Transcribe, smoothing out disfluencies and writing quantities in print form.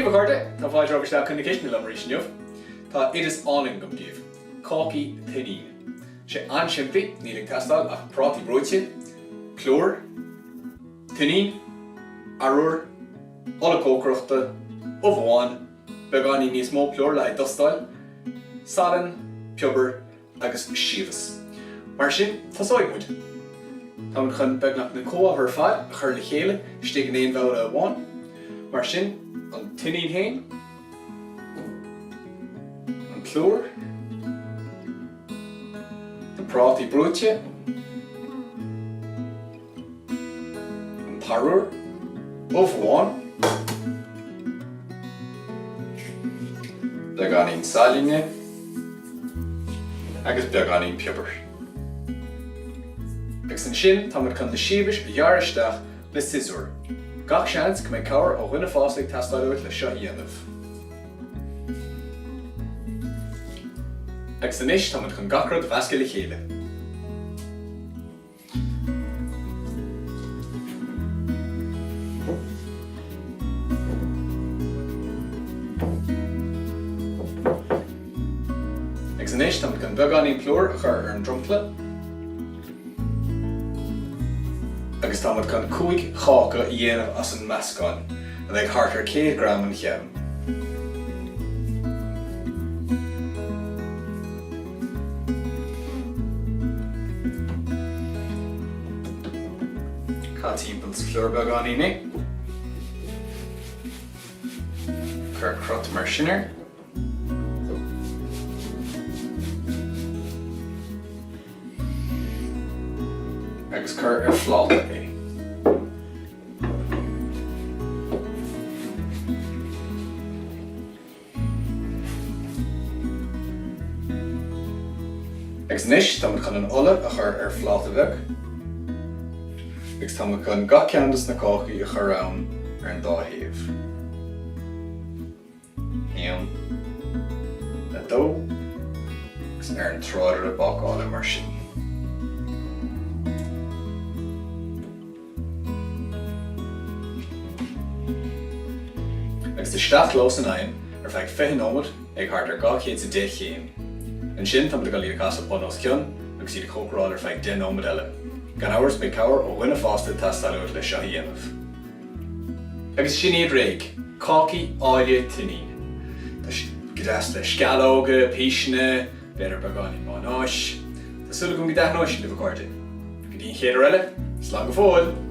Díomh chuirde, tá fáidir agus le chuna céisna le maríis nniuh. Tá iris áling gom díomh, Cáca Tuinnín. Sé ansimplí, níling testáil ach prátaí bróite, clór, tuinnín, arúr, ola cócaireachta, ó bháin, beagání níos mó clór le dostáil, salan, peobair agus siomhas. Mar sin, tá sóigmuid. Tá man chun beagnach na cóábhar fad a chur le chéile, stig an éon bhile a bháin. Mar sin, an tuinnín hain, an clór, an prátaí bróite, an tarúr, ó bháin, beagáinín sailíne, agus beagáinín peobair. Agus an sin, tá man chun na siomhais a dhearisteach le sisúr. Gach seans go mbeidh cabhair ó dhuine fásaigh testáileoid le seo dhéanamh. Agus anois tá man chun gacrad mheasca le chéile. Agus anois tá man chun beagáinín clór a chur ar an drompla. Agus tá man chun 5 cháca dhéanamh as an meascáin, a ag thart ar 100 gram an cheann. Cá timpeall clór beagáinín é. Chur crot mar sinar. Agus chur ar phláta é. Agus anois tá man chun an ola a chur ar phláta bheith. Agus tá man chun gach ceantas na cáchaí a chur ann ar an dáthaobh. Níl, na dó, agus ar an tráidir a bacála mar sin. Agus de staach los an ain ar feadh 5 nómad ag thart ar gach chéad sa 10 chéim. An sin tá man go líon casa bunos cion agus iad chócaráil ar feadh 10 nómad eile. Gan áras beidh cabhair ó dhuine fásta testáileoid le seo dhéanamh. Agus sin iad réig, Cáca Tuinnín. Tá gras le scealóga, píisina, beidir beagáinín mánáis. Tá sula go mí 10 nóis sin de bh cuairte. Go dtíon chéad eile, slán go fóil!